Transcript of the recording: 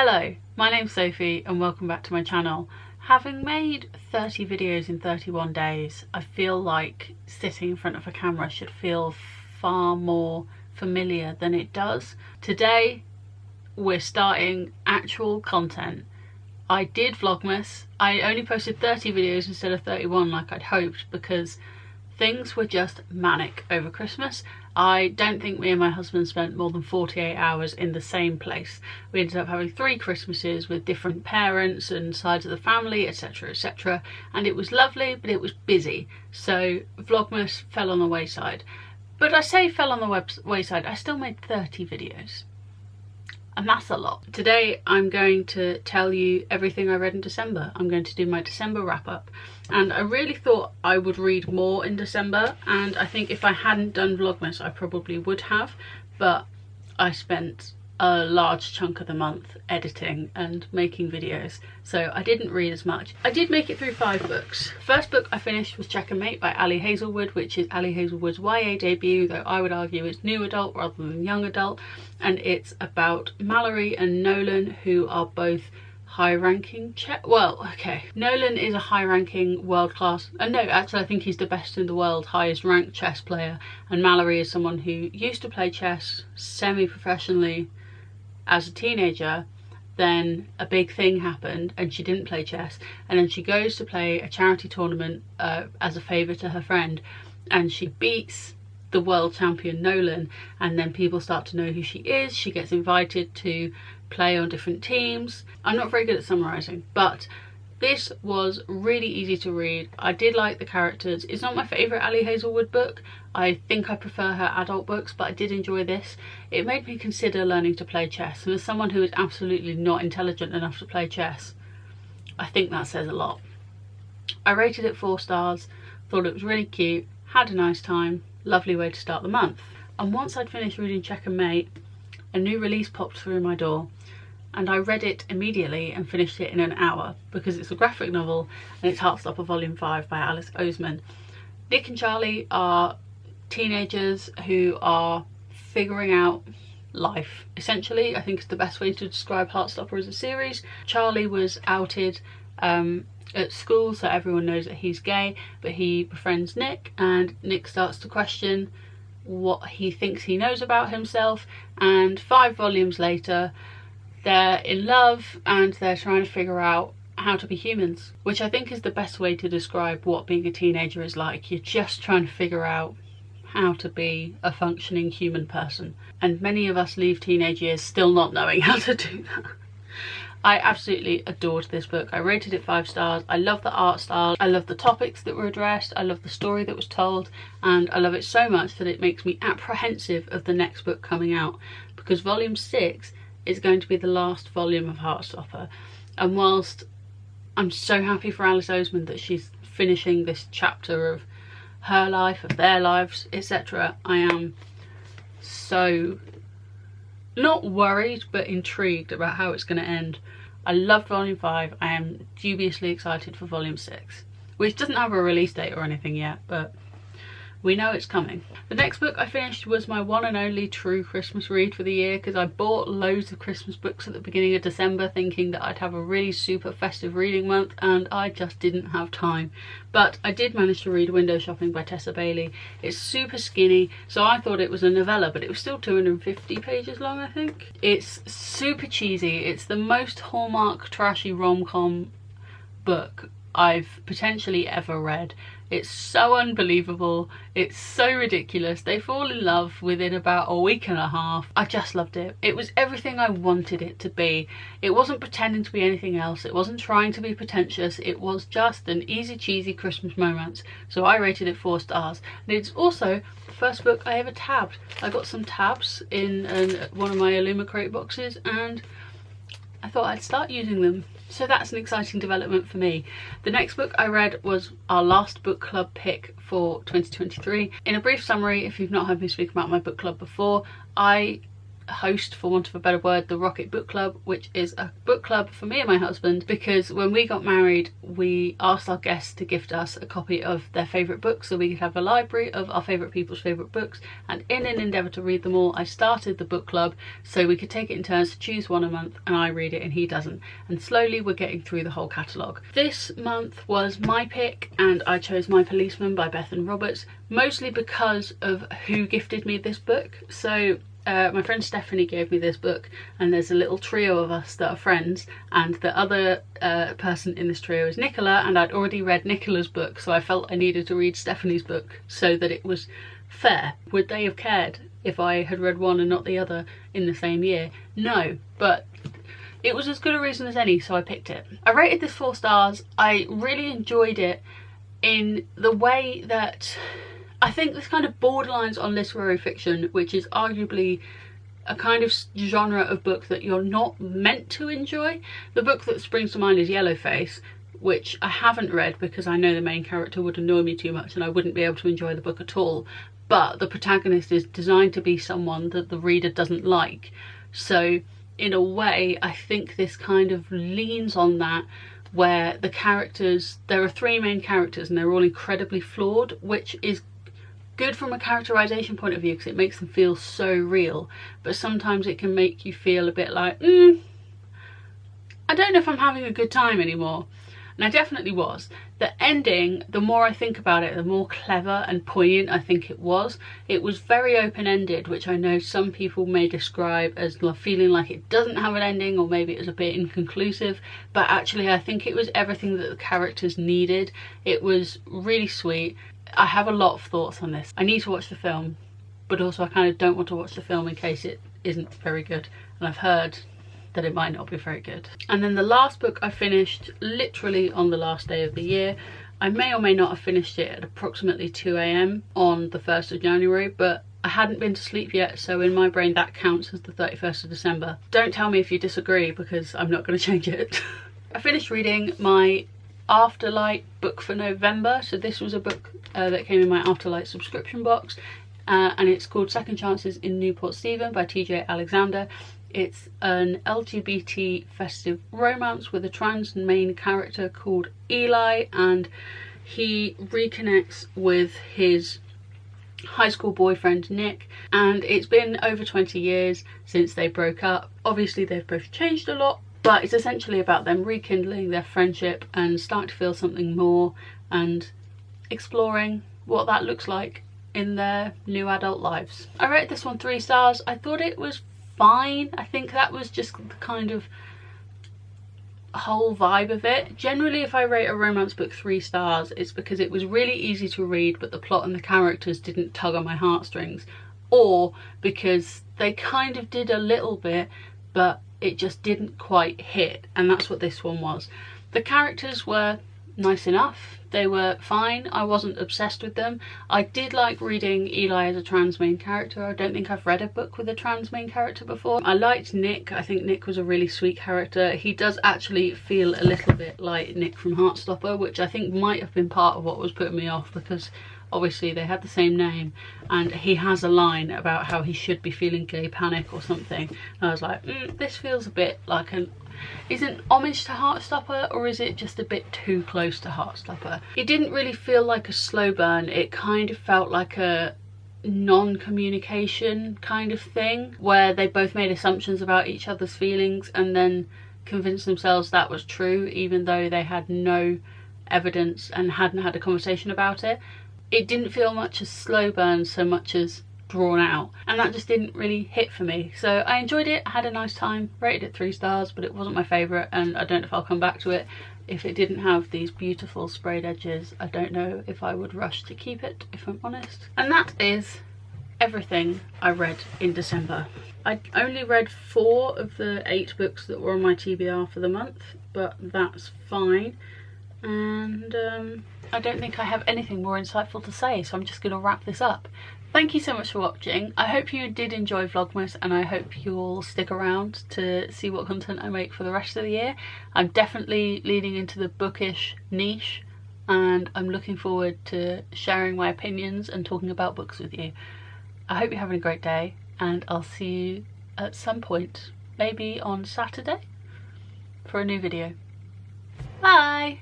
Hello, my name's Sophie and welcome back to my channel. Having made 30 videos in 31 days, I feel like sitting in front of a camera should feel far more familiar than it does. Today, we're starting actual content. I did Vlogmas. I only posted 30 videos instead of 31 like I'd hoped because things were just manic over Christmas. I don't think me and my husband spent more than 48 hours in the same place. We ended up having 3 Christmases with different parents and sides of the family, etc, etc, and it was lovely, but it was busy, so Vlogmas fell on the wayside. But I say fell on the wayside, I still made 30 videos. And that's a lot. Today I'm going to tell you everything I read in December. I'm going to do my December wrap up. And I really thought I would read more in December, and I think if I hadn't done Vlogmas I probably would have, but I spent a large chunk of the month editing and making videos, so I didn't read as much. I did make it through 5 books. The first book I finished was Check and Mate by Ali Hazelwood, which is Ali Hazelwood's YA debut, though I would argue it's new adult rather than young adult, and it's about Mallory and Nolan, who are both high-ranking Nolan is a high-ranking world-class, no, actually I think he's the best in the world, highest ranked chess player, and Mallory is someone who used to play chess semi-professionally as a teenager. Then a big thing happened and she didn't play chess, and then she goes to play a charity tournament as a favour to her friend, and she beats the world champion Nolan, and then people start to know who she is. She gets invited to play on different teams. I'm not very good at summarising, but this was really easy to read. I did like the characters. It's not my favourite Ali Hazelwood book. I think I prefer her adult books, but I did enjoy this. It made me consider learning to play chess, and as someone who is absolutely not intelligent enough to play chess, I think that says a lot. I rated it 4 stars, thought it was really cute, had a nice time, lovely way to start the month. And once I'd finished reading Check and Mate, a new release popped through my door, and I read it immediately and finished it in an hour because it's a graphic novel and it's Heartstopper Volume 5 by Alice Oseman. Nick and Charlie are teenagers who are figuring out life, essentially. I think it's the best way to describe Heartstopper as a series. Charlie was outed at school, so everyone knows that he's gay, but he befriends Nick, and Nick starts to question what he thinks he knows about himself, and 5 volumes later they're in love and they're trying to figure out how to be humans, which I think is the best way to describe what being a teenager is like. You're just trying to figure out how to be a functioning human person, and many of us leave teenage years still not knowing how to do that. I absolutely adored this book. I rated it 5 stars. I love the art style, I love the topics that were addressed, I love the story that was told, and I love it so much that it makes me apprehensive of the next book coming out, because volume 6 is going to be the last volume of Heartstopper. And whilst I'm so happy for Alice Oseman that she's finishing this chapter of her life, of their lives, etc., I am so not worried but intrigued about how it's going to end. I loved volume 5. I am dubiously excited for volume 6, which doesn't have a release date or anything yet, but we know it's coming. The next book I finished was my one and only true Christmas read for the year, because I bought loads of Christmas books at the beginning of December thinking that I'd have a really super festive reading month, and I just didn't have time. But I did manage to read Window Shopping by Tessa Bailey. It's super skinny, so I thought it was a novella, but it was still 250 pages long, I think. It's super cheesy. It's the most Hallmark trashy rom-com book I've potentially ever read. It's so unbelievable, it's so ridiculous. They fall in love within about a week and a half. I just loved it. It was everything I wanted it to be. It wasn't pretending to be anything else, it wasn't trying to be pretentious, it was just an easy cheesy Christmas romance. So I rated it 4 stars. And it's also the first book I ever tabbed. I got some tabs in one of my Illumicrate boxes, and I thought I'd start using them. So that's an exciting development for me. The next book I read was our last book club pick for 2023. In a brief summary, if you've not heard me speak about my book club before, I host, for want of a better word, the Rocket Book Club, which is a book club for me and my husband, because when we got married we asked our guests to gift us a copy of their favourite books so we could have a library of our favourite people's favourite books, and in an endeavour to read them all I started the book club so we could take it in turns to choose one a month, and I read it and he doesn't, and slowly we're getting through the whole catalogue. This month was my pick and I chose My Policeman by Bethan Roberts, mostly because of who gifted me this book. So my friend Stephanie gave me this book, and there's a little trio of us that are friends, and the other person in this trio is Nicola, and I'd already read Nicola's book, so I felt I needed to read Stephanie's book so that it was fair. Would they have cared if I had read one and not the other in the same year? No, but it was as good a reason as any, so I picked it. I rated this 4 stars. I really enjoyed it in the way that I think this kind of borderlines on literary fiction, which is arguably a kind of genre of book that you're not meant to enjoy. The book that springs to mind is Yellowface, which I haven't read because I know the main character would annoy me too much and I wouldn't be able to enjoy the book at all. But the protagonist is designed to be someone that the reader doesn't like. So in a way, I think this kind of leans on that, where the characters, there are 3 main characters and they're all incredibly flawed, which is good from a characterization point of view because it makes them feel so real, but sometimes it can make you feel a bit like, I don't know if I'm having a good time anymore. And I definitely was. The ending, the more I think about it, the more clever and poignant I think it was. It was very open-ended, which I know some people may describe as feeling like it doesn't have an ending, or maybe it was a bit inconclusive, but actually I think it was everything that the characters needed. It was really sweet. I have a lot of thoughts on this. I need to watch the film, but also I kind of don't want to watch the film in case it isn't very good, and I've heard that it might not be very good. And then the last book I finished literally on the last day of the year. I may or may not have finished it at approximately 2 AM on the 1st of January, but I hadn't been to sleep yet, so in my brain that counts as the 31st of December. Don't tell me if you disagree because I'm not going to change it. I finished reading my Afterlight book for November. So this was a book that came in my Afterlight subscription box, and it's called Second Chances in Newport Stephen by TJ Alexander. It's an LGBT festive romance with a trans main character called Eli, and he reconnects with his high school boyfriend Nick, and it's been over 20 years since they broke up. Obviously they've both changed a lot, but it's essentially about them rekindling their friendship and starting to feel something more and exploring what that looks like in their new adult lives. I rated this one 3 stars. I thought it was fine. I think that was just the kind of whole vibe of it. Generally, if I rate a romance book 3 stars, it's because it was really easy to read but the plot and the characters didn't tug on my heartstrings, or because they kind of did a little bit but it just didn't quite hit, and that's what this one was. The characters were nice enough, they were fine, I wasn't obsessed with them. I did like reading Eli as a trans main character. I don't think I've read a book with a trans main character before. I liked Nick. I think Nick was a really sweet character. He does actually feel a little bit like Nick from Heartstopper, which I think might have been part of what was putting me off, because obviously they had the same name, and he has a line about how he should be feeling gay panic or something, and I was like, this feels a bit like an, is it homage to Heartstopper, or is it just a bit too close to Heartstopper? It didn't really feel like a slow burn. It kind of felt like a non-communication kind of thing, where they both made assumptions about each other's feelings and then convinced themselves that was true, even though they had no evidence and hadn't had a conversation about it. It didn't feel much as slow burn so much as drawn out, and that just didn't really hit for me. So I enjoyed it, I had a nice time, rated it 3 stars, but it wasn't my favourite, and I don't know if I'll come back to it. If it didn't have these beautiful sprayed edges, I don't know if I would rush to keep it, if I'm honest. And that is everything I read in December. I only read 4 of the 8 books that were on my TBR for the month, but that's fine. And I don't think I have anything more insightful to say, so I'm just going to wrap this up. Thank you so much for watching. I hope you did enjoy Vlogmas, and I hope you'll stick around to see what content I make for the rest of the year. I'm definitely leaning into the bookish niche, and I'm looking forward to sharing my opinions and talking about books with you. I hope you're having a great day, and I'll see you at some point, maybe on Saturday, for a new video. Bye!